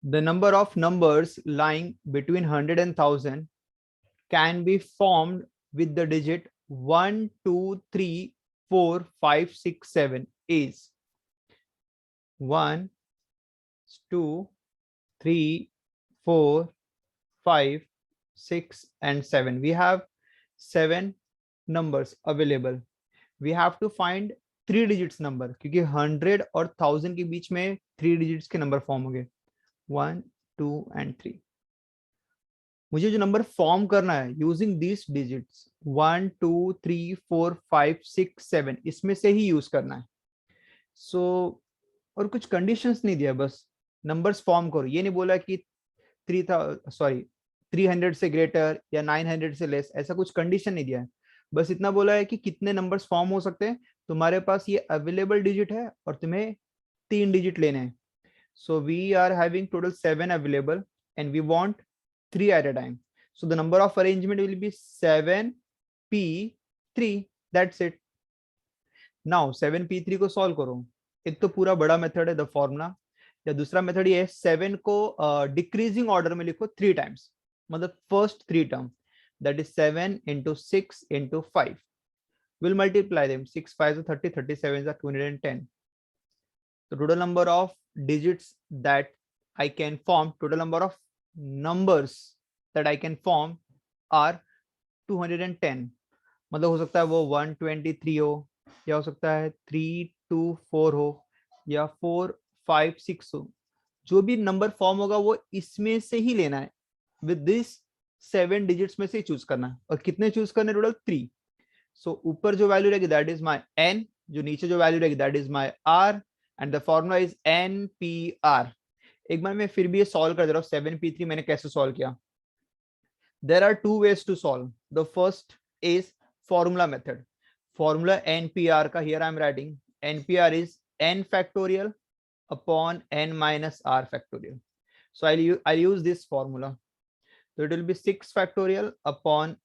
The number of numbers lying between 100 and 1000 can be formed with the digit 1, 2, 3, 4, 5, 6, 7 is 1, 2, 3, 4, 5, 6 and 7. We have 7 numbers available. We have to find 3 digits number, क्योंकि 100 और 1000 के बीच में 3 digits के number form हो गए 1, 2 and 3. मुझे जो number form करना है यूजिंग दिस डिजिट्स 1, 2, 3, 4, 5, 6, 7 इसमें से ही यूज करना है. सो और कुछ कंडीशंस नहीं दिया, बस नंबर्स फॉर्म करो. ये नहीं बोला कि 300 से ग्रेटर या 900 से लेस, ऐसा कुछ कंडीशन नहीं दिया है. बस इतना बोला है कि कितने नंबर्स फॉर्म हो सकते हैं. तुम्हारे पास ये अवेलेबल डिजिट है और तुम्हें 3 डिजिट लेने हैं. So we are having total 7 available and we want 3 at a time. So the number of arrangement will be 7p3. That's it. Now 7p3 को सॉल्व करो. एक तो पूरा बड़ा मेथड है द फॉर्मूला, या दूसरा मेथड ये है 7 को डिक्रीजिंग ऑर्डर में लिखो 3 टाइम्स, मतलब first 3 term, that is 7 into 6 into 5. We'll multiply them. 6 5 are 30, 37 are 210. The total number of digits that I can form, total number of numbers that I can form are 210. मतलब हो सकता है वो 123 हो, या हो सकता है 324 हो, या 456 हो. जो भी नंबर फॉर्म होगा वो इसमें से ही लेना है. विद दिस 7 डिजिट्स में से चूज करना है. और कितने चूज करने? टोटल 3. सो ऊपर जो वैल्यू रहेगी दैट इज माय n, जो नीचे जो वैल्यू रहेगी that is my r, and the formula is npr. एक बार मैं फिर भी ये सॉल्व कर दे रहा हूँ. 7p3 मैंने कैसे सॉल्व किया? There are 2 ways to solve. The first is formula method. Formula npr का here I am writing. npr is n factorial upon n minus r factorial. So I'll use this formula. So it will be 6 factorial upon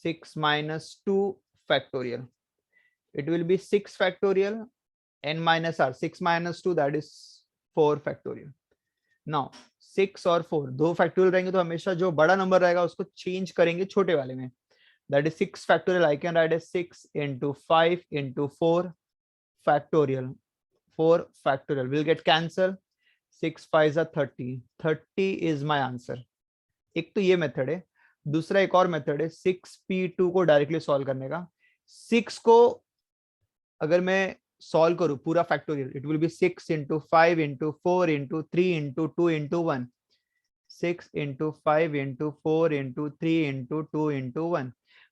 6 minus 2 factorial. It will be 6 factorial n minus r. 6 minus 2 that is 4 factorial. Now 6 और 4 दो factorial रहेंगे तो हमेशा जो बड़ा number रहेगा उसको change करेंगे छोटे वाले में. That is 6 factorial. I can write as 6 into 5 into 4 factorial. 4 factorial will get cancel. 6 5 are 30. 30 is my answer. एक तो ये मेथड है. दूसरा एक और मेथड है 6p2 को डायरेक्टली सॉल्व करने का. 6 को अगर मैं सॉल्व करूं पूरा factorial, it will B 6 into 5 into 4 into 3 into 2 into 1. 6 into 5 into 4 into 3 into 2 into 1.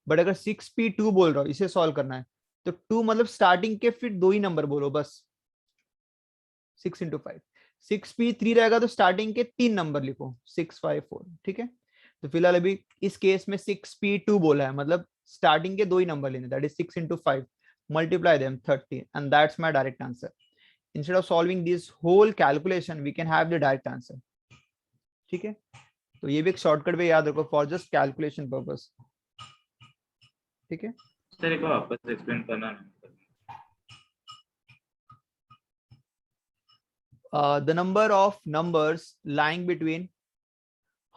But अगर 6p2 बोल रहा हूं, इसे सॉल्व करना है, तो 2 मतलब स्टार्टिंग के फिर 2 ही नंबर बोलो बस. 6 into 5. 6p3 रहेगा तो स्टार्टिंग के 3 नंबर लिखो 6 5 4. ठीक है. तो फिलहाल अभी इस केस में 6p2 बोला है, मतलब स्टार्टिंग के 2 ही नंबर लेने. That is 6 into 5. Multiply them 30, and that's my direct answer. Instead of solving this whole calculation, we can have the direct answer. ठीक है. तो ये भी एक शॉर्टकट पे याद रखो फॉर जस्ट कैलकुलेशन पर्पस. ठीक है. सर एक बार वापस एक्सप्लेन करना. The number of numbers lying between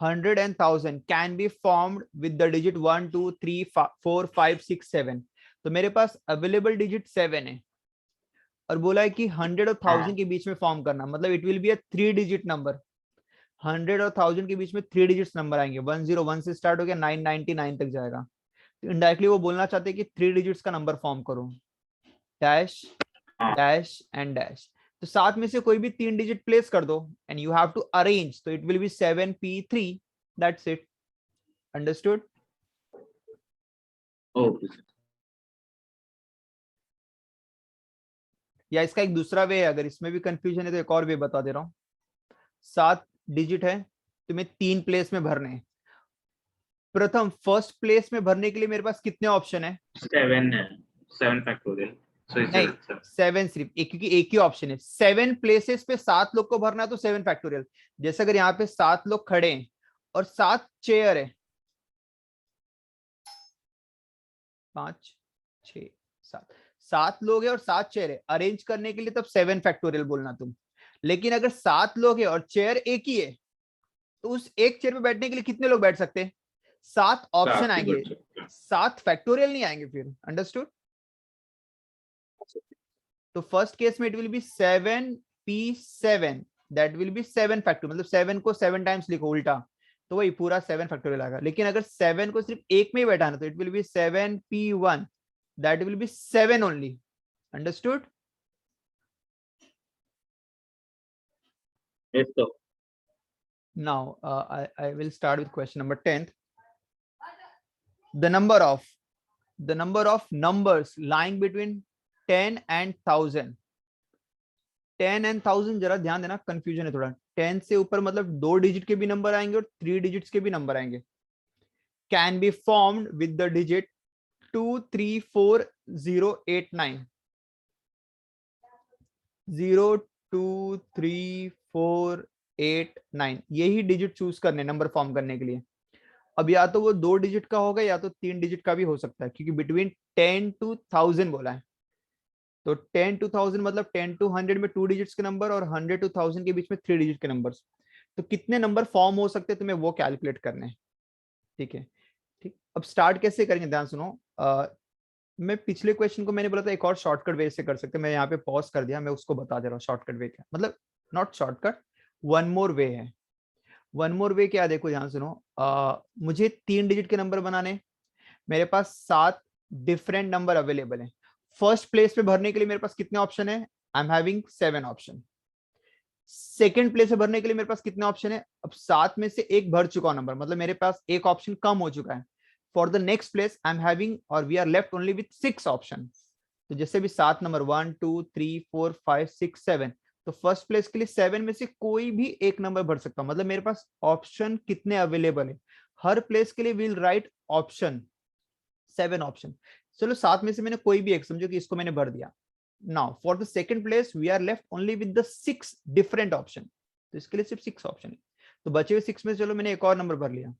100 and 1000 can be formed with the digit 1 2 3 4 5 6 7. तो मेरे पास अवेलेबल डिजिट 7 है और बोला है कि 100 और 1000 के बीच में फॉर्म करना, मतलब it will be a 3 digit number. 100 और 1000 के बीच में 3 डिजिट्स नंबर आएंगे. 101 से स्टार्ट होकर 999 तक जाएगा. तो इनडायरेक्टली वो बोलना चाहते हैं कि 3 डिजिट्स का नंबर फॉर्म करो. Dash dash and dash. तो साथ में से कोई भी 3 डिजिट प्लेस कर दो and you have to arrange. तो it will be 7p3. That's it. Understood? Okay. या इसका एक दूसरा वे है, अगर इसमें भी कंफ्यूजन है तो एक और वे बता दे रहा हूं. 7 डिजिट है, तुम्हें 3 प्लेस में भरने हैं. प्रथम फर्स्ट प्लेस में भरने के लिए मेरे पास कितने ऑप्शन है? 7 है. 7 फैक्टोरियल. नहीं, 7 सिर्फ एक, क्योंकि एक ही ऑप्शन है. 7 प्लेसेस पे 7 लोग को भरना है तो 7 फैक्टोरियल. जैसे अगर यहाँ पे 7 लोग खड़े हैं और 7 चेयर है, 5 6 7 7 लोग है और 7 चेयर है, अरेंज करने के लिए तब 7 फैक्टोरियल बोलना तुम. लेकिन अगर 7 लोग है और चेयर एक ही है तो उस एक चेयर पे बैठने के लिए कितने लोग बैठ सकते हैं? 7 ऑप्शन सात ही आएंगे, बैठ सकते हैं। 7 फैक्टोरियल नहीं आएंगे फिर। अंडरस्टूड? तो फर्स्ट केस में it will B 7p7, that will B 7 factorial, मतलब 7 को 7 टाइम्स लिखो उल्टा, तो वही पूरा 7 फैक्टोरियल आएगा। लेकिन अगर 7 को सिर्फ एक में ही बैठाना तो it will B 7p1, that will B 7 only. Understood? Yes, sir. Now, I will start with question number 10th. The number of numbers lying between 10 and 1000. 10 and 1000 जरा ध्यान देना, कंफ्यूजन है थोड़ा। 10 से ऊपर मतलब 2 डिजिट के भी नंबर आएंगे और 3 डिजिट्स के भी नंबर आएंगे। Can be formed with the digit 2, 3, 4, 0, 8, 9. 0, 2, 3, 4, 8, 9 यही डिजिट चूज करने नंबर फॉर्म करने के लिए। अब या तो वो 2 डिजिट का होगा या तो 3 डिजिट का भी हो सकता है, क्योंकि बिटवीन 10 to 1000 बोला है। तो 10 to 1000 मतलब 10 to 100 में 2 डिजिट्स के नंबर और 100 to 1000 के बीच में 3 डिजिट के नंबर्स। तो कितने नंबर फॉर्म हो सकते हैं तुम्हें वो कैलकुलेट करने हैं। ठीक है, ठीक। अब स्टार्ट कैसे करेंगे, ध्यान सुनो। मैं पिछले क्वेश्चन को मैंने बोला था एक और शॉर्टकट वे से कर सकते हैं, मैं यहाँ पे पॉज कर दिया, मैं उसको बता दे रहा हूँ शॉर्टकट वे क्या मतलब, नॉट शॉर्टकट, वन मोर वे है। वन मोर वे क्या, देखो ध्यान सुनो। मुझे 3 डिजिट के नंबर बनाने, मेरे पास 7 डिफरेंट नंबर अवेलेबल है। फर्स्ट प्लेस पे भरने के लिए मेरे पास कितने ऑप्शन है? आई am having 7 option. Second place पे भरने के लिए मेरे पास कितने ऑप्शन है? अब 7 में से एक भर चुका नंबर, मतलब मेरे पास एक ऑप्शन कम हो चुका है। For the next place I am having और we are left only with 6 option. तो जैसे भी 7 नंबर 1 2 3 4 5 6 7, तो फर्स्ट प्लेस के लिए 7 में से कोई भी एक नंबर भर सकता हूं। मतलब मेरे पास ऑप्शन कितने अवेलेबल है? हर प्लेस के लिए विल राइट ऑप्शन, 7 ऑप्शन। चलो 7 में से मैंने कोई भी एक, समझो कि इसको मैंने भर दिया। Now for the second place we are left only with the 6 different option. तो इसके लिए सिर्फ 6 ऑप्शन है, तो बचे हुए 6 में चलो मैंने एक और नंबर भर लिया।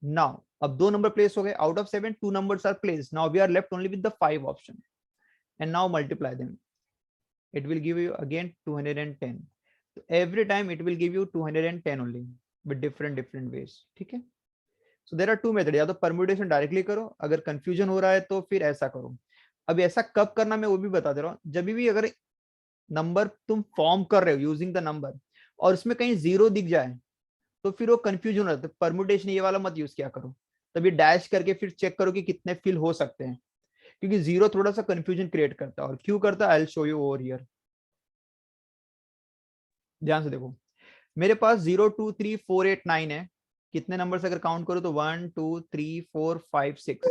नाउ अब 2 नंबर प्लेस हो गए, out of 7 2 numbers are placed. Now we are left only with the 5 option and now multiply them. It will give you again 210. So every time it will give you 210 only with different ways. ठीक है? So there are two methods. या तो permutation directly करो, अगर confusion हो रहा है तो फिर ऐसा करो। अब ऐसा कब करना मैं वो भी बता दे रहा हूँ। जब भी अगर नंबर तुम फॉर्म कर रहे हो यूजिंग द नंबर और उसमें कहीं जीरो दिख जाए तो फिर वो कंफ्यूजन हो जाता है। परमुटेशन ये वाला मत यूज किया करो, तभी डैश करके फिर चेक करो कि कितने फिल हो सकते हैं, क्योंकि जीरो थोड़ा सा कंफ्यूजन क्रिएट करता है। और क्यों करता है, I will show you over here. ध्यान से देखो, मेरे पास 0 2 3 4 8 9 है। कितने नंबर से अगर काउंट करो तो 1 2 3 4 5 6।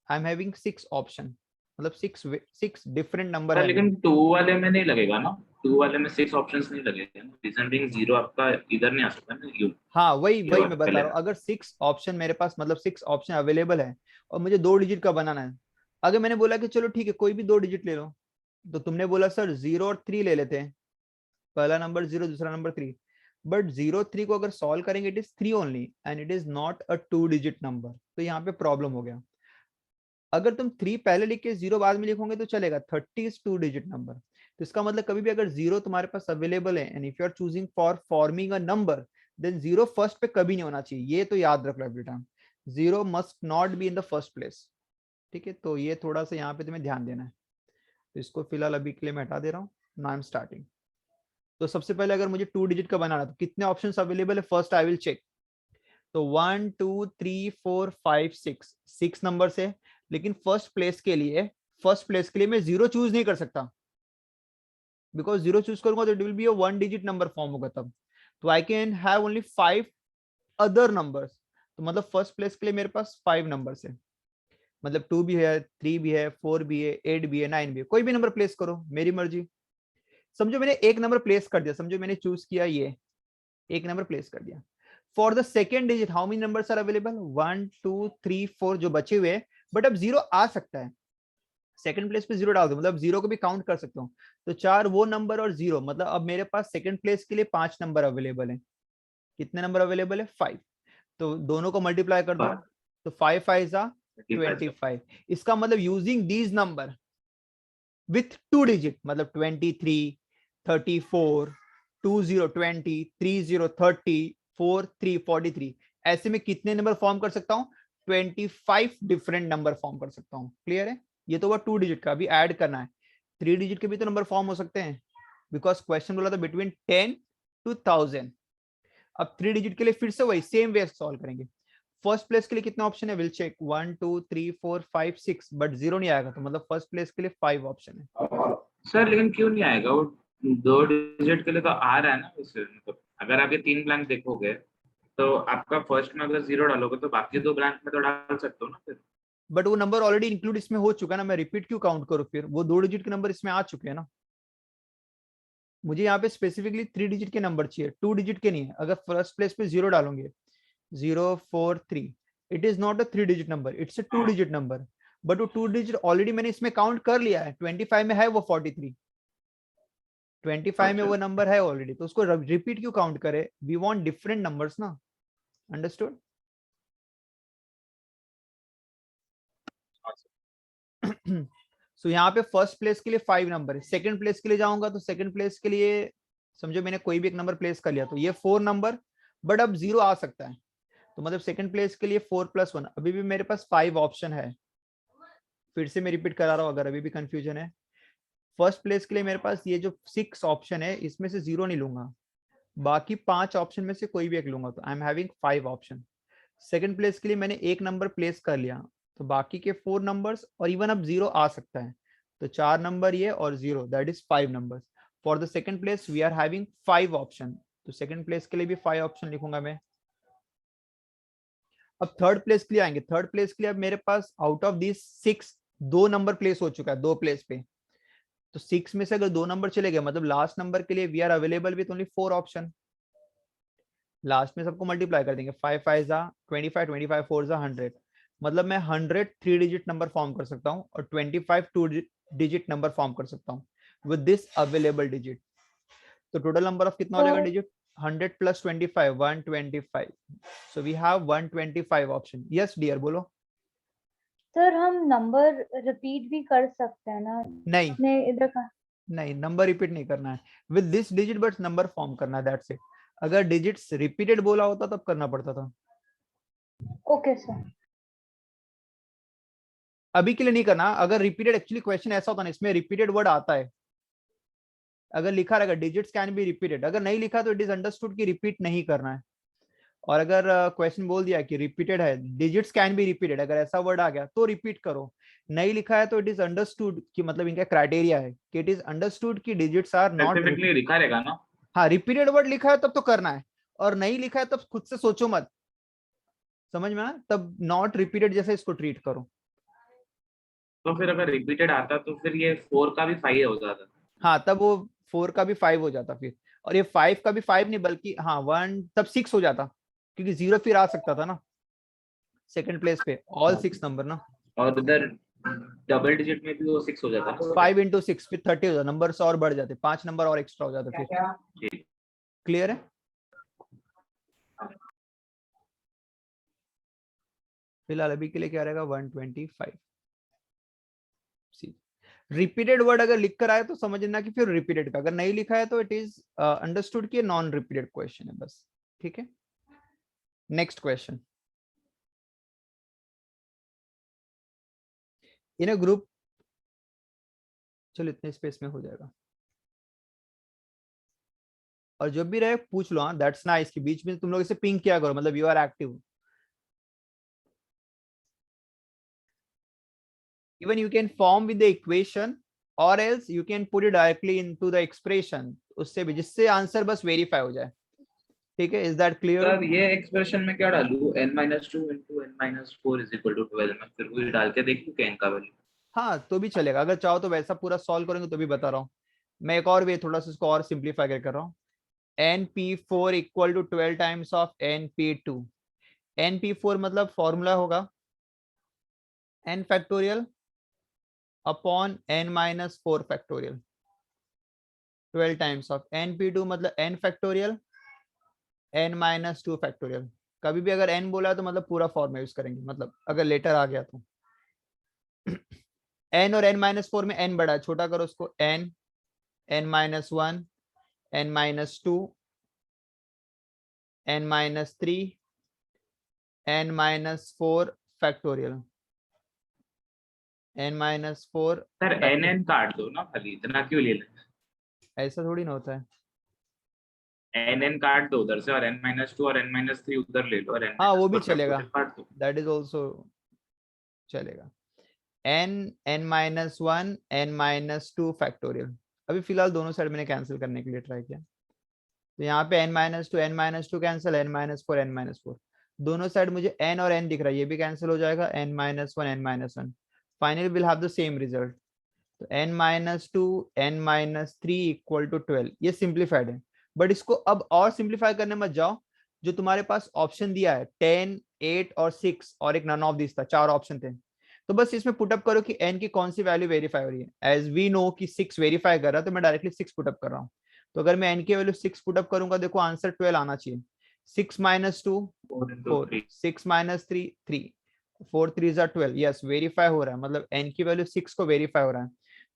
आई एम हैविंग 6 ऑप्शन, मतलब 6 डिफरेंट नंबर पर है मेरे। लेकिन 2 वाले में नहीं लगेगा ना, 2 वाले में 6 ऑप्शंस नहीं लगेगा ना, रीजन बीइंग 0 आपका इधर नहीं आ सकता ना, यू हाँ वही ये वही बात मैं बता पहले रहा हूँ। अगर 6 ऑप्शन मेरे पास, मतलब 6 ऑप्शन अवेलेबल है और मुझे 2 डिजिट का बनाना है। अगर मैंने बोला कि चलो ठीक है कोई भी 2 डिजिट ले लो, तो तुमने बोला सर 0 और 3 ले लेते हैं, पहला नंबर 0 दूसरा नंबर 3। बट 0 3 को अगर सॉल्व करेंगे it is 3 only and it is not a 2 digit number. तो यहाँ पे प्रॉब्लम हो गया। अगर तुम 3 पहले लिख के 0 बाद में लिखोगे तो चलेगा, 30 इज 2 डिजिट नंबर। तो इसका मतलब कभी भी अगर 0 तुम्हारे पास अवेलेबल है and if you are choosing for forming a number, then 0 first पे कभी नहीं होना चाहिए। ये तो याद रख लो every time, 0 must not be in the first place. ठीक है, तो ये थोड़ा सा यहाँ पे तुम्हें ध्यान देना है। तो इसको फिलहाल अभी के लिए मैं हटा दे रहा हूँ। Now I am starting. तो सबसे पहले अगर मुझे 2 डिजिट का बनाना तो कितने ऑप्शंस अवेलेबल है, फर्स्ट आई विल चेक। तो 1 2 3 4 5 6, 6 नंबर है। लेकिन फर्स्ट प्लेस के लिए मैं 0 चूज नहीं कर सकता, बिकॉज 0 चूज करूंगा तो it will be a 1 digit number form होगा तब। तो I can have only 5 other numbers. तो मतलब फर्स्ट प्लेस के लिए मेरे पास 5 नंबर्स है, मतलब 2 भी है, 3 भी है, 4 भी है, 8 भी है, 9 भी है। कोई भी नंबर प्लेस करो, मेरी मर्जी। समझो मैंने एक नंबर प्लेस कर दिया, समझो मैंने चूज किया ये एक नंबर प्लेस कर दिया। For the second digit how many numbers are available, 1 2 3 4 जो बचे हुए हैं। बट अब 0 आ सकता है, सेकंड प्लेस पे 0 डाल दो, मतलब 0 को भी काउंट कर सकता हूँ। तो 4 वो नंबर और 0, मतलब अब मेरे पास सेकंड प्लेस के लिए 5 नंबर अवेलेबल है। कितने नंबर अवेलेबल है, 5। तो दोनों को मल्टीप्लाई कर दो, तो 5 5 जा 25। इसका मतलब using these number with 2 digit, मतलब 23 34 20 20 30 30 4 3 43, ऐसे में कितने नंबर फॉर्म कर सकता हूँ? 25 डिफरेंट नंबर फॉर्म कर सकता हूँ। क्लियर है? ये तो हुआ 2 डिजिट का, अभी ऐड करना है। 3 डिजिट के भी तो नंबर फॉर्म हो सकते हैं, बिकॉज क्वेश्चन बोला था बिटवीन 10 to 1000। अब 3 डिजिट के लिए फिर से वही सेम वे सॉल्व करेंगे। फर्स्ट प्लेस के लिए कितना ऑप्शन है? विल चेक 1 2 3 4 5 6, बट 0 नहीं आएगा, तो मतलब फर्स्ट प्लेस के लिए 5 ऑप्शन है। सर लेकिन क्यों नहीं आएगा? वो 2 डिजिट के लिए तो आ रहा है ना वैसे, मतलब अगर आप ये 3 ब्लैंक देखोगे तो आपका फर्स्ट में अगर 0 डालोगे तो बाकी 2 ब्लैंक में तो डाल सकते हो ना फिर। बट वो नंबर ऑलरेडी इंक्लूड इसमें हो चुका है ना, मैं रिपीट क्यों काउंट करूं? फिर वो 2 डिजिट के नंबर इसमें आ चुके हैं ना। मुझे यहाँ पे स्पेसिफिकली 3 डिजिट के नंबर चाहिए, 2 डिजिट के नहीं है। अगर फर्स्ट प्लेस पे 0 डालोगे, 0 4 3, it is not a 3 digit number, it's a 2 digit number. But वो 2 डिजिट ऑलरेडी मैंने इसमें काउंट कर लिया है। 25 में है वो 43, 25 में वो नंबर है ऑलरेडी, तो उसको रिपीट क्यों काउंट करे? वी वांट डिफरेंट नंबर्स ना। अंडरस्टूड? सो यहाँ पे फर्स्ट प्लेस के लिए 5 नंबर है। सेकंड प्लेस के लिए जाऊंगा तो सेकंड प्लेस के लिए समझो मैंने कोई भी एक नंबर प्लेस कर लिया, तो ये 4 नंबर, बट अब 0 आ सकता है, तो मतलब सेकंड प्लेस के लिए 4 + 1, अभी भी मेरे पास 5 ऑप्शन है। फिर से मैं रिपीट करा रहा हूँ अगर अभी भी कंफ्यूजन है। फर्स्ट प्लेस के लिए मेरे पास ये जो 6 ऑप्शन है, इसमें से 0 नहीं लूंगा, बाकी 5 ऑप्शन में से कोई भी एक लूंगा, तो आई am having 5 option. Second place के लिए मैंने एक नंबर प्लेस कर लिया, तो बाकी के 4 नंबर्स, और इवन अब 0 आ सकता है, तो 4 नंबर ये और 0, that is 5 numbers. For the second place we are having 5 option, तो सेकंड प्लेस के लिए भी 5 ऑप्शन लिखूंगा मैं। अब थर्ड प्लेस के लिए आएंगे। थर्ड प्लेस के लिए अब मेरे pass out of this 6 2 number place हो चुका है, 2 प्लेस पे, तो 6 में से अगर 2 नंबर चले गए, मतलब लास्ट नंबर के लिए we are available with only 4 option. Last में सबको मल्टीप्लाई कर देंगे, 5 5 जा 25, 25 4 जा 100, मतलब मैं 100 3 डिजिट नंबर फॉर्म कर सकता हूँ और 25 2 डिजिट नंबर फॉर्म कर सकता हूँ विद दिस अवेलेबल डिजिट। तो टोटल नंबर ऑफ कितना हो जाएगा digit? 100 + 25 125, so we have 125 option. Yes dear, बोलो। सर हम नंबर रिपीट भी कर सकते हैं ना? नहीं अपने इधर का नहीं, नंबर रिपीट नहीं करना है with this digit, but number form करना है, दैट्स इट। अगर डिजिट्स रिपीटेड बोला होता तब करना पड़ता था, ओके सर। अभी के लिए नहीं करना। अगर रिपीटेड, एक्चुअली क्वेश्चन ऐसा होता है, इसमें रिपीटेड वर्ड आता है, अगर लिखा रहेगा डिजिट्स कैन बी रिपीटेड, अगर नहीं लिखा तो इट इज अंडरस्टूड कि रिपीट नहीं करना है। और अगर क्वेश्चन बोल दिया कि रिपीटेड है, डिजिट्स कैन बी रिपीटेड, अगर ऐसा वर्ड आ गया तो रिपीट करो। नहीं लिखा है तो इट इज अंडरस्टूड कि मतलब इनका क्राइटेरिया है कि इट इज अंडरस्टूड कि डिजिट्स आर नॉट। स्पेसिफिकली लिखा रहेगा ना। हाँ, रिपीटेड वर्ड लिखा है तब तो करना है, और नहीं लिखा है तब खुद से सोचो मत, समझ में आया? तब नॉट रिपीटेड जैसे इसको ट्रीट करो। तो फिर अगर रिपीटेड आता तो फिर ये 4 का भी 5 हो जाता। हाँ, तब वो 4 का भी 5 हो जाता फिर, और ये 5 का भी 5 नहीं, बल्कि हाँ 1 तब 6 हो जाता, क्योंकि 0 फिर आ सकता था ना सेकंड प्लेस पे, ऑल 6 नंबर ना। और इधर डबल डिजिट में भी वो 6 हो जाता है। 5 × 6 फिर 30 हो जाता, नंबर और बढ़ जाते, 5 नंबर और एक्स्ट्रा हो जाते फिर। क्लियर है? फिलहाल अभी के लिए क्या रहेगा? 125। रिपीटेड वर्ड अगर लिख कर आए तो समझना कि फिर रिपीटेड का, अगर नहीं लिखा है तो इट इज अंडरस्टूड कि नॉन रिपीटेड क्वेश्चन है बस। ठीक है, next question. In a group, चलो इतने स्पेस में हो जाएगा, और जब भी रहे पूछ लो। हाँ, दैट्स नाइस कि बीच में तुम लोग इसे पिंक किया करो, मतलब you are active. Even you can form with the equation, or else you can put it directly into the expression, उससे भी, जिससे आंसर बस वेरीफाई हो जाए। ठीक है, इज दैट क्लियर? सर ये एक्सप्रेशन में क्या डालूं? n - 2 * n - 4 = 12 में फिर वही डाल के देखूं क्या इनका वैल्यू? हाँ, तो भी चलेगा, अगर चाहो तो वैसा पूरा सॉल्व करेंगे तो भी बता रहा हूँ मैं। एक और वे थोड़ा सा इसको और सिंप्लीफाई कर रहा हूँ। np4 = 12 times of np2। np4 मतलब फॉर्मूला होगा n factorial upon n - 4 factorial, 12 times of np2 मतलब n फैक्टोरियल n - 2 फैक्टोरियल। कभी भी अगर n बोला तो मतलब पूरा फॉर्मूला यूज करेंगे, मतलब अगर लेटर आ गया तो n और n - 4 में n बड़ा है, छोटा करो उसको, n n - 1 n - 2 n minus 3 n minus 4 factorial n minus 4 sir n n काट दो ना, खाली इतना क्यों ले लें? ऐसा थोड़ी ना होता है। एन एन काट दो उधर से, और एन माइनस टू और एन माइनस थ्री उधर ले लो, और एन हाँ वो माइनस भी फोर चलेगा, फैक्टोरियल काट दो। दैट इज ऑल्सो चलेगा। n n minus 1 n minus 2 factorial. अभी फिलहाल दोनों साइड मैंने कैंसिल करने के लिए ट्राई किया, तो यहाँ पे n minus two cancel, n minus 4 दोनों साइड मुझे n और n दिख रहा है, ये भी कैंसिल हो जाएगा, n minus 1 n minus 1 finally will have the same result. तो n minus 2 n minus 3 equal to 12, ये सिंप्लीफाइड है। बट इसको अब और सिंप्लीफाई करने मत जाओ, जो तुम्हारे पास ऑप्शन दिया है 10 8 और 6 और एक नन ऑफ दिस था, 4 ऑप्शन थे, तो बस इसमें पुटअप करो कि n की कौन सी वैल्यू वेरीफाई हो रही है। एज वी नो कि 6 वेरीफाई कर रहा है, तो मैं डायरेक्टली 6 पुटअप कर रहा हूँ। तो अगर मैं n की वैल्यू 6 पुटअप करूंगा, देखो आंसर 12 आना चाहिए। 6 माइनस 2 4 into 4, 3। 6 माइनस 3 3, 4 3 जा 12, यस वेरीफाई हो रहा है, मतलब n की वैल्यू 6 को वेरीफाई हो रहा है,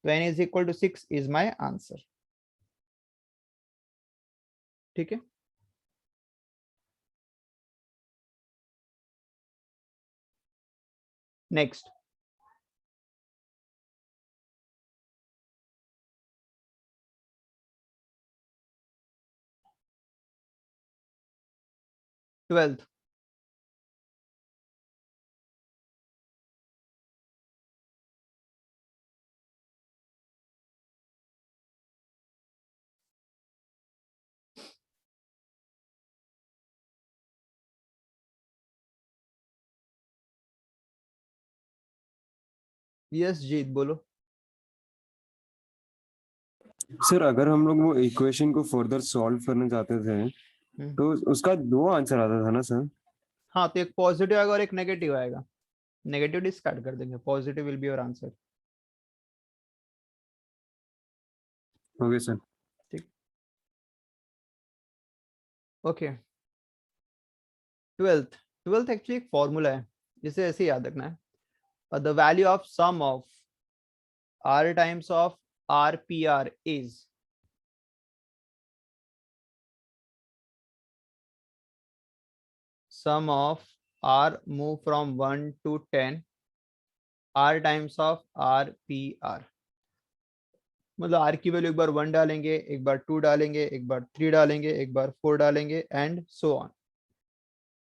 तो n is equal to 6 is my answer. ठीक है, नेक्स्ट। ट्वेल्थ, यस जीत बोलो। सर अगर हम लोग वो इक्वेशन को फर्दर सॉल्व करना चाहते थे तो उसका दो आंसर आता था ना सर? हाँ, तो एक पॉजिटिव आएगा और एक नेगेटिव आएगा, नेगेटिव डिस्कार्ड कर देंगे, positive will be your answer. Okay sir. ठीक, ओके। ट्वेल्थ एक्चुअली एक फॉर्मूला है, जिसे ऐसे याद रखना है। The value of sum of r times of rpr is, sum of r move from 1 to 10 r times of rpr, मतलब r की वैल्यू एक बार 1 डालेंगे, एक बार 2 डालेंगे, एक बार 3 डालेंगे, एक बार 4 डालेंगे एंड सो ऑन।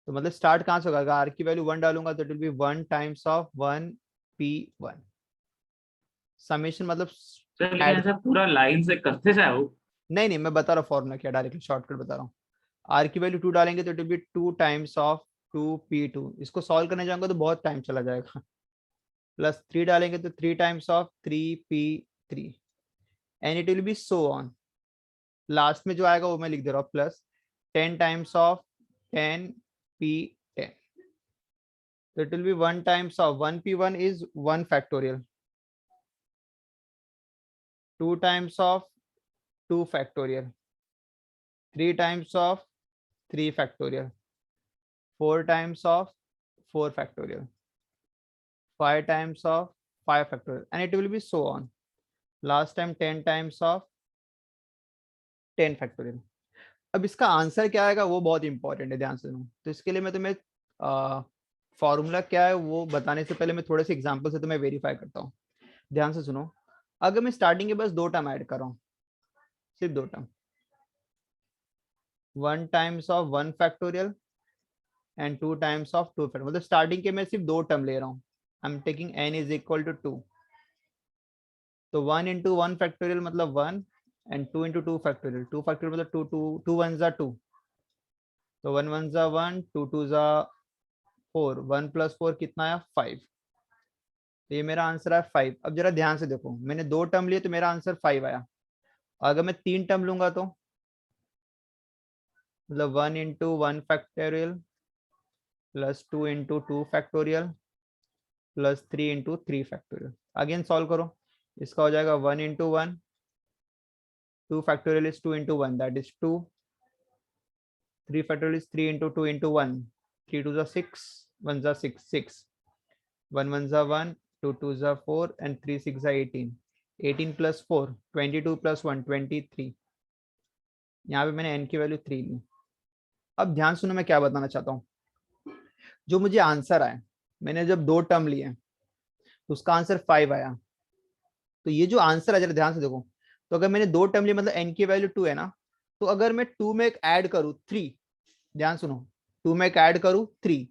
तो मतलब स्टार्ट कहां से होगा, अगर r की वैल्यू 1 डालूंगा तो it will B 1 times of 1p1 summation, मतलब सर लेकिन ऐड। ऐसा पूरा लाइन से करते जाओ। नहीं मैं बता रहा हूँ फॉर्मूला क्या, डायरेक्टली शॉर्टकट बता रहा हूँ। r की वैल्यू 2 डालेंगे तो it will B 2 times of 2p2, इसको सॉल्व करने जाऊंगा तो बहुत टाइम चला जाएगा। प्लस 3 डालेंगे तो 3 times of 3p3 and it will B so on. Last में जो आएगा वो मैं लिख दे रहा हूँ, प्लस 10 टाइम्स ऑफ 10p10, तो it will B 1 times of 1p1 is 1 factorial, 2 times of 2 factorial, 3 times of 3 factorial, 4 times of 4 factorial, 5 times of 5 factorial and it will B so on. Last time 10 times of 10 factorial. अब इसका answer क्या आएगा वो बहुत important है, ध्यान से सुनो। तो इसके लिए मैं तुम्हें फॉर्मूला क्या है वो बताने से पहले मैं थोड़े से एग्जांपल से तुम्हें वेरीफाई करता हूँ। ध्यान से सुनो, अगर मैं स्टार्टिंग के बस 2 टर्म ऐड कर रहा हूँ, सिर्फ 2 term, 1 times of 1 factorial and 2 times of 2 factorial, मतलब स्टार्टिंग के मैं सिर्फ 2 टर्म ले रहा हूँ। I am taking n is equal to 2, तो 1 इंटू 1 फैक्टोरियल मतलब 1 एंड 2 इंटू 2 फैक्टोरियल, 2 फैक्टोरियल मतलब 2 2 2 1 2, तो 1 1 1, 2 2 4, 1 प्लस 4 कितना आया 5, तो ये मेरा आंसर है 5। अब जरा ध्यान से देखो, मैंने 2 टर्म लिए तो मेरा आंसर 5 आया। अगर मैं 3 टर्म लूंगा तो मतलब 1 into 1 factorial plus 2 into 2 factorial plus 3 into 3 factorial. Again solve करो, इसका हो जाएगा 1 into 1, 2 factorial is 2 into 1 that is 2, 3 factorial is 3 into 2 into 1, 3 2 6, 1 6 6, 1 1 1, 2 2 4 and 3 6 18, 18 plus 4 22 plus 1 23, यहाँ पे मैंने n की वैल्यू 3 ली। अब ध्यान सुनो, मैं क्या बताना चाहता हूँ। जो मुझे आंसर आया, मैंने जब 2 टर्म लिए तो उसका आंसर 5 आया। तो ये जो आंसर है जरा ध्यान से देखो, तो अगर मैंने 2 टर्म लिए मतलब n की वैल्यू 2 है ना, तो अगर मैं 2 में एक ऐड करूं 3, ध्यान सुनो, 2 में एक ऐड करूं 3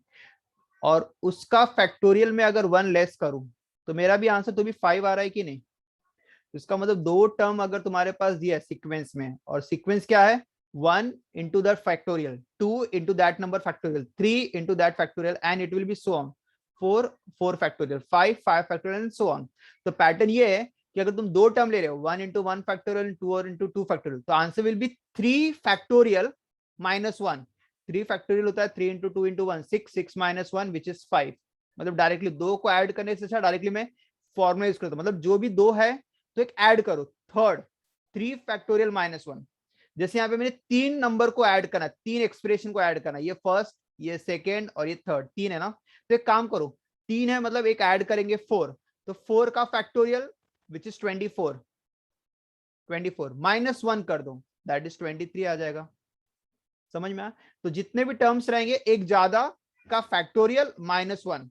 और उसका फैक्टोरियल में अगर 1 लेस करूं, तो मेरा भी आंसर तो भी 5 आ रहा है कि नहीं। इसका मतलब 2 टर्म अगर तुम्हारे पास दिया है सीक्वेंस में, और सीक्वेंस क्या है, 1 into that factorial, 2 into that number factorial, 3 into that factorial, and it will be so on, 4 factorial, 5 factorial and so on। तो पैटर्न ये है कि अगर तुम 2 टर्म ले रहे हो, 1 into 1 factorial, 2 और into 2 factorial, तो answer will be 3 factorial minus 1। 3 factorial होता है 3 into 2 into 1, 6 minus 1 which is 5। मतलब डायरेक्टली 2 को ऐड करने से अच्छा डायरेक्टली मैं फॉर्मूला यूज करता हूं, मतलब जो भी 2 है तो एक ऐड करो, थर्ड 3 फैक्टोरियल माइनस 1। जैसे यहाँ पे मैंने 3 नंबर को ऐड करना, 3 एक्सप्रेशन को ऐड करना, ये फर्स्ट, ये सेकेंड और ये थर्ड, 3 है ना। तो एक काम करो, 3 है मतलब एक ऐड करेंगे 4, तो 4 का फैक्टोरियल विच इज 24 माइनस 1 कर दो, दैट इज 23 आ जाएगा। समझ में आया? तो जितने भी टर्म्स रहेंगे एक ज्यादा का फैक्टोरियल माइनस 1।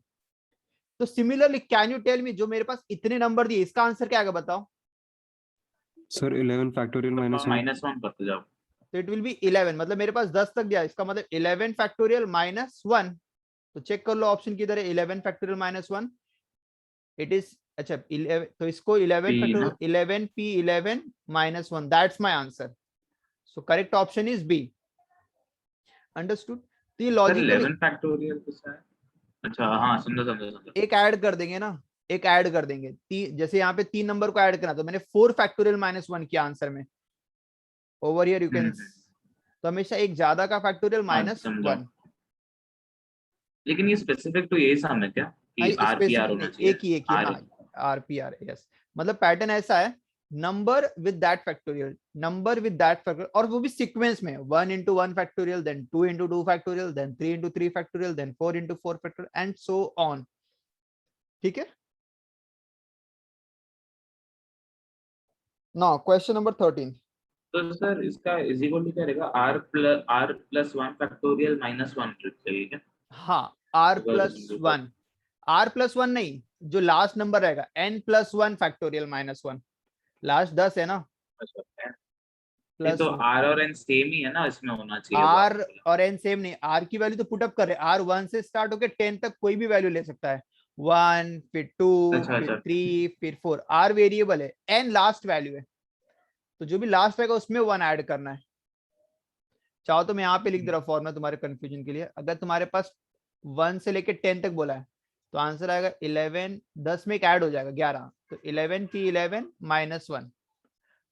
तो similarly can you tell me, जो मेरे पास इतने नंबर दिए इसका आंसर क्या आएगा बताओ। Sir 11 factorial minus 1। माइनस 1 करते जाओ। तो इट विल बी 11, मतलब मेरे पास 10 तक दिया, इसका मतलब 11 फैक्टोरियल माइनस 1। तो चेक कर लो ऑप्शन किधर है, 11 फैक्टोरियल माइनस 1 इट इज, अच्छा 11, तो इसको 11 P ना? Factorial 11 p 11 minus 1, that's my answer. So correct option is B. Understood? तो ये सर लॉजिकली 11 फैक्टोरियल किसका है? अच्छा हाँ, समझा समझा समझा। एक ऐड कर देंगे ना, एक ऐड कर देंगे, जैसे यहाँ पे 3 नंबर को ऐड करना, तो मैंने 4 फैक्टोरियल माइनस 1 किया आंसर में, ओवर हियर यू कैन, हम्म, तो हमेशा एक ज्यादा का फैक्टोरियल हाँ माइनस समझा। 1। लेकिन ये स्पेसिफिक तो यही सामने क्या कि आरपीआर स्पेसिफिक होना नहीं, चाहिए? एक ही आर। हाँ, आरपीआर, यस। मतलब पैटर्न ऐसा है, number with that factorial, number with that factorial, और वो भी सीक्वेंस में 1 into 1 factorial, then 2 into 2 factorial, then 3 into 3 factorial, then 4 into 4 factorial and so on. ठीक है। Now question number 13। तो सर इसका इज इक्वल टू क्या रहेगा? आर प्लस 1 फैक्टोरियल माइनस 1 चाहिए क्या? हाँ, आर अगर प्लस वन, आर प्लस 1 नहीं, जो लास्ट नंबर रहेगा n plus 1 factorial minus 1, last 10 है ना, ये प्लस तो आर और एन सेम ही है ना, इसमें होना चाहिए वो आर आपने बोला। और एन सेम नहीं, आर की वैल्यू तो पुटअप कर रहे हैं, आर 1 से स्टार्ट होकर 10 तक कोई भी वैल्यू ले सकता है, 1 फिर 2 अच्छा फिर अच्छा। 3 फिर 4, आर वेरिएबल है, एन लास्ट वैल्यू है, तो जो भी लास्ट रहेगा उसमें 1 ऐड करना है। चाहो तो मैं यहाँ पे लिख दे रहा हूँ फॉर्मूला तुम्हारे कंफ्यूजन के लिए, अगर तुम्हारे पास 1 से लेके 10 तक बोला है, तो आंसर आएगा 11, 10 में एक ऐड हो जाएगा 11, तो 11 p 11 माइनस 1।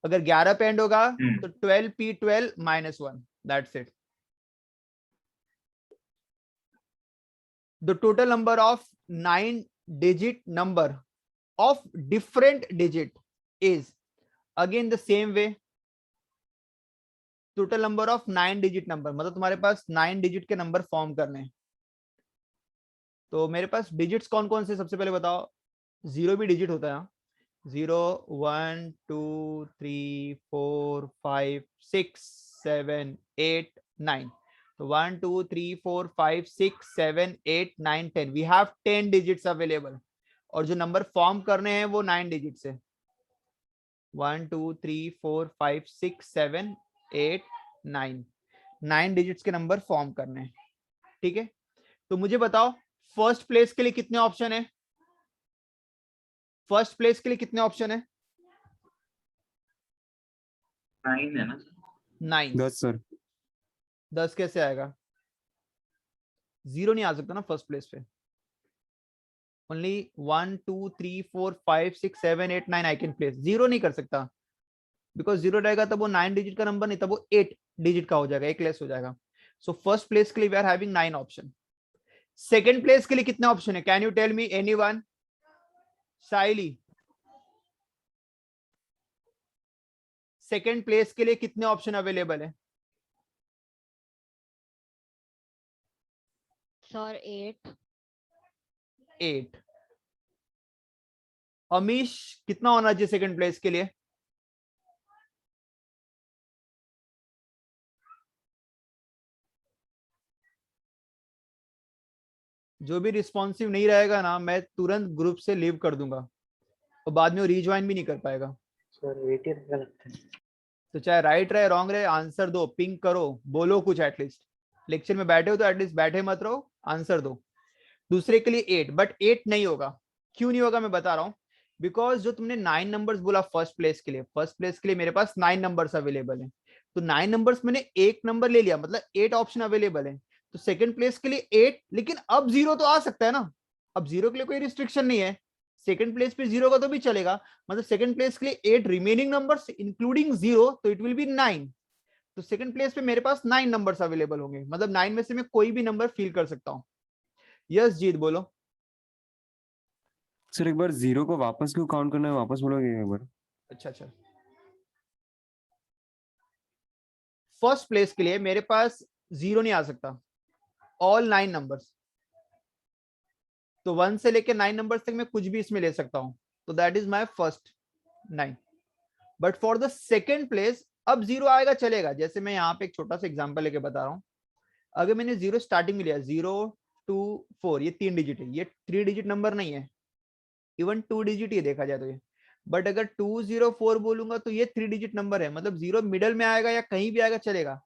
अगर 11 पे एंड होगा तो 12 p 12 minus 1, that's it. The total number of 9-digit number of different digit is, again the same way, total number of 9-digit number, मतलब तुम्हारे पास 9 डिजिट के नंबर फॉर्म करने हैं। तो मेरे पास डिजिट्स कौन कौन से, सबसे पहले बताओ, जीरो भी डिजिट होता है, 0 1 2 3 4 5 6 7 8 9, तो 1 2 3 4 5 6 7 8 9 10, वी हैव 10 डिजिट्स अवेलेबल, और जो नंबर फॉर्म करने हैं वो 9 डिजिट्स है, 1 2 3 4 5 6 7 8 9, 9 डिजिट्स के नंबर फॉर्म करने हैं। ठीक है, तो मुझे बताओ फर्स्ट प्लेस के लिए कितने ऑप्शन है, फर्स्ट प्लेस के लिए कितने ऑप्शन है? 9 है ना? 9। 10 सर। 10 कैसे आएगा, जीरो नहीं आ सकता ना फर्स्ट प्लेस पे, only 1 2 3 4 5 6 7 8 9 I can place, zero नहीं कर सकता, बिकॉज जीरो रहेगा तब वो 9 डिजिट का नंबर नहीं, तब वो 8 डिजिट का हो जाएगा, एक लेस हो जाएगा। सो फर्स्ट प्लेस के लिए we are having 9 option. Second place के लिए कितने ऑप्शन है, can you tell me anyone? Sayali, second place के लिए कितने ऑप्शन अवेलेबल है? सर 8। 8। अमीश कितना होना चाहिए सेकंड प्लेस के लिए? जो भी रिस्पॉन्सिव नहीं रहेगा ना, मैं तुरंत ग्रुप से लीव कर दूंगा और बाद में वो रीज्वाइन भी नहीं कर पाएगा। सर 18 गलत है। तो चाहे राइट रहे रॉन्ग रहे, आंसर दो, पिंक करो, बोलो कुछ एटलीस्ट। लेक्चर में बैठे हो तो एटलीस्ट बैठे मत रहो, आंसर दो। दूसरे के लिए 8, बट 8 नहीं होगा। क्यों नहीं होगा मैं बता रहा हूँ। बिकॉज जो तुमने 9 नंबर्स बोला फर्स्ट प्लेस के लिए मेरे पास 9 नंबर्स अवेलेबल हैं। तो 9 नंबर्स मैंने एक नंबर ले लिया, मतलब 8 ऑप्शन अवेलेबल है। तो सेकंड प्लेस के लिए 8, लेकिन अब 0 तो आ सकता है ना। अब 0 के लिए कोई रिस्ट्रिक्शन नहीं है, सेकंड प्लेस पे 0 का तो भी चलेगा। मतलब सेकंड प्लेस के लिए 8 रिमेनिंग नंबर्स इंक्लूडिंग 0, तो इट विल बी 9। तो सेकंड प्लेस पे मेरे पास 9 नंबर्स अवेलेबल होंगे, मतलब 9 में से मैं कोई भी नंबर फिल कर सकता हूँ। यस जीत बोलो। सर एक बार 0 को वापस क्यों काउंट करना है, वापस बोलोगे एक बार? अच्छा, फर्स्ट प्लेस के लिए मेरे पास 0 नहीं आ सकता, ऑल 9 नंबर्स। तो 1 से लेके 9 नंबर्स तक मैं कुछ भी इसमें ले सकता हूं। तो that is my first 9। But for the second place अब 0 आएगा चलेगा। जैसे मैं यहाँ पे एक छोटा सा एग्जांपल लेके बता रहा हूँ। अगर मैंने 0 स्टार्टिंग में लिया, 0 2 4, ये 3 डिजिट है, ये 3 डिजिट नंबर नहीं है, इवन 2 डिजिट ही देखा जाए तो ये। बट अगर 204 बोलूंगा तो ये 3 डिजिट नंबर है, मतलब 0 मिडल में आएगा या कहीं भी आएगा चलेगा,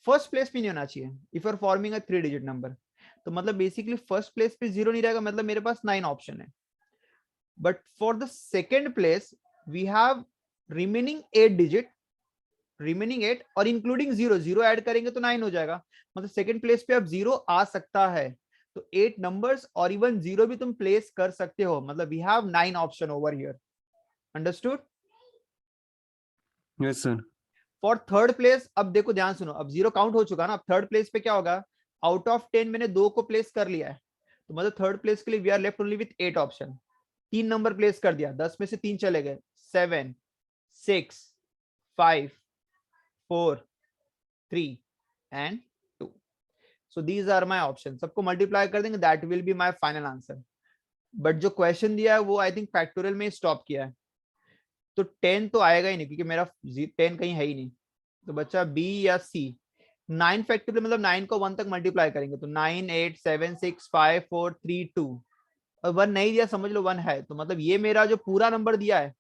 फर्स्ट प्लेस पे नहीं होना चाहिए if you are forming a 3 digit number. तो मतलब बेसिकली फर्स्ट प्लेस पे 0 नहीं रहेगा, मतलब मेरे पास 9 ऑप्शन है। But for the second place we have remaining 8 digit, remaining 8 और इंक्लूडिंग 0 ऐड करेंगे तो 9 हो जाएगा। मतलब सेकेंड प्लेस पे अब 0 आ सकता है। तो 8 नंबर्स और इवन 0 भी तुम प्लेस कर सकते हो, मतलब we have 9 option over here. Understood? Yes sir. For third place अब देखो ध्यान सुनो, अब 0 काउंट हो चुका ना। अब थर्ड प्लेस पे क्या होगा, आउट ऑफ 10 मैंने 2 को प्लेस कर लिया है, तो मतलब थर्ड प्लेस के लिए we are left only with 8 option. 3 number place कर दिया, 10 में से 3 चले गए, 7 6 5 4 3 and 2। So these are my option. सबको मल्टीप्लाई कर देंगे, that will be my final answer. But जो क्वेश्चन दिया है वो आई थिंक फैक्टोरियल में स्टॉप किया है, तो 10 तो आएगा ही नहीं क्योंकि मेरा 10 कहीं है ही नहीं। तो बच्चा बी या सी। 9 फैक्टोरियल मतलब 9 को 1 तक मल्टीप्लाई करेंगे तो 9 8 7 6 5 4 3 2, और 1 नहीं दिया समझ लो 1 है, तो मतलब ये मेरा जो पूरा नंबर दिया है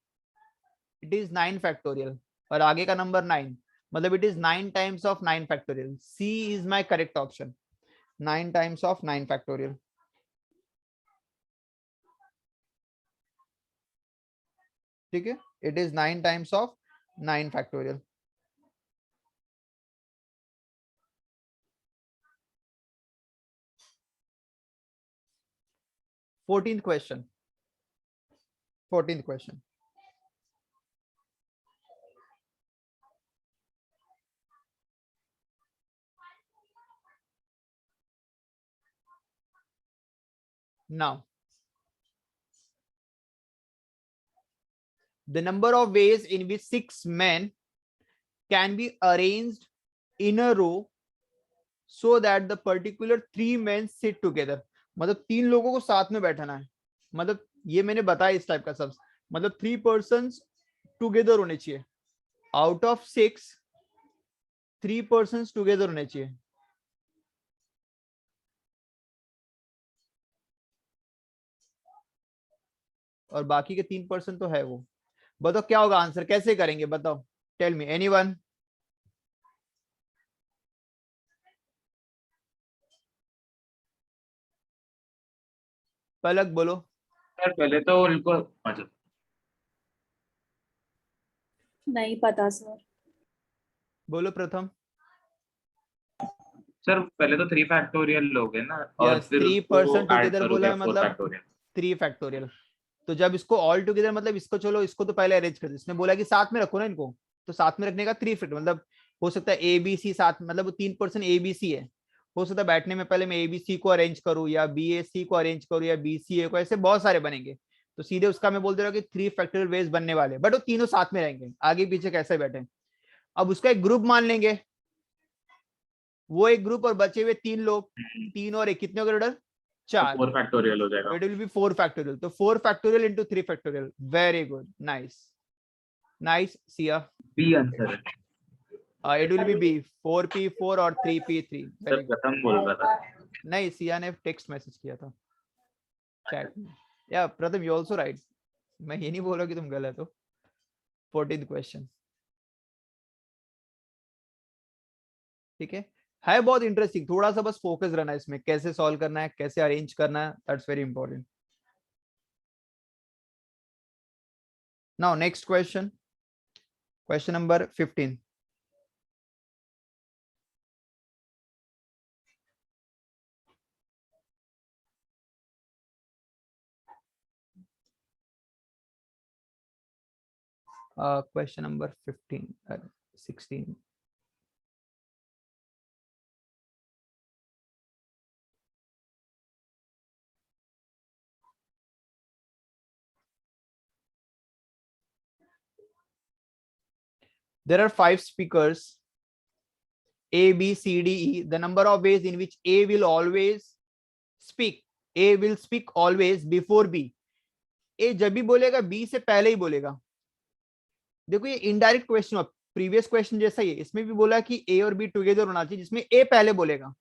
इट इज 9 फैक्टोरियल, और आगे का नंबर 9, मतलब it is 9 times of 9 factorial. C is my correct option, 9 times of 9 factorial. ठीक है, it is 9 times of 9 factorial. Fourteenth question, 14th question. Now, the number of ways in which 6 men can be arranged in a row so that the particular 3 men sit together. मतलब 3 लोगों को साथ में बैठाना है, मतलब ये मैंने बताया इस टाइप का सब, मतलब 3 persons टुगेदर होने चाहिए। आउट ऑफ 6 3 persons टुगेदर होने चाहिए। और बाकी के 3 पर्सन तो है वो। बताओ क्या होगा आंसर, कैसे करेंगे बताओ, टेल मी एनीवन। पलक बोलो। सर पहले तो उनको मतलब नहीं पता सर। बोलो प्रथम। सर पहले तो 3 फैक्टोरियल लोगे ना, और यस, फिर 3 उसको पर्सन ऐड टुगेदर करोगे बोला है, 4 मतलब फैक्टोरियल। 3 फैक्टोरियल। तो जब इसको ऑल टुगेदर मतलब इसको चलो इसको तो पहले अरेंज कर दो, इसने बोला कि साथ में रखो ना इनको, तो साथ में रखने का 3 फैक्टर मतलब हो सकता है ए बी सी साथ, मतलब वो 3 पर्सन ए बी सी है, हो सकता है बैठने में पहले मैं ए बी सी को अरेंज करूं या बी ए सी को अरेंज करूं या बी सी ए को, ऐसे बहुत सारे बनेंगे। तो सीधे उसका मैं बोल दे रहा हूँ कि 3 फैक्टोरियल वेज बनने वाले, बट वो तीनों साथ में रहेंगे, आगे पीछे कैसे बैठे। अब उसका एक ग्रुप मान लेंगे, वो एक ग्रुप और बचे हुए 3 लोग, 3 और 1 कितने हो गए टोटल, 4। 4 फैक्टोरियल हो जाएगा। It will be 4 factorial. तो 4 factorial into 3 factorial. Very good. Nice. Nice, Sia. B answer है। It will be B. 4P4 और 3P3. Sir Very good. प्रथम बोल रहा था। नहीं, सिया ने टेक्स्ट मैसेज किया था। चैट में। या प्रथम यू आल्सो राइट, मैं ये नहीं बोल रहा कि तुम गलत हो। 14th क्वेश्चन, ठीक है बहुत इंटरेस्टिंग, थोड़ा सा बस फोकस रहना है इसमें, कैसे सॉल्व करना है, कैसे अरेंज करना है, that's very important. Now next question, question number 15। Question number 15, 16. There are 5 speakers, A, B, C, D, E. The number of ways in which A will always speak. A will speak always before B. A जब भी बोलेगा B से पहले ही बोलेगा। देखो ये indirect question है, previous question जैसा ही है, इसमें भी बोला कि A और B टुगेदर होना चाहिए, जिसमें A पहले बोलेगा।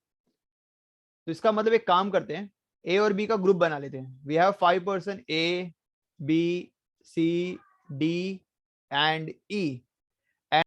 तो इसका मतलब एक काम करते हैं, A और B का ग्रुप बना लेते हैं। We have 5 person A, B, C, D and E.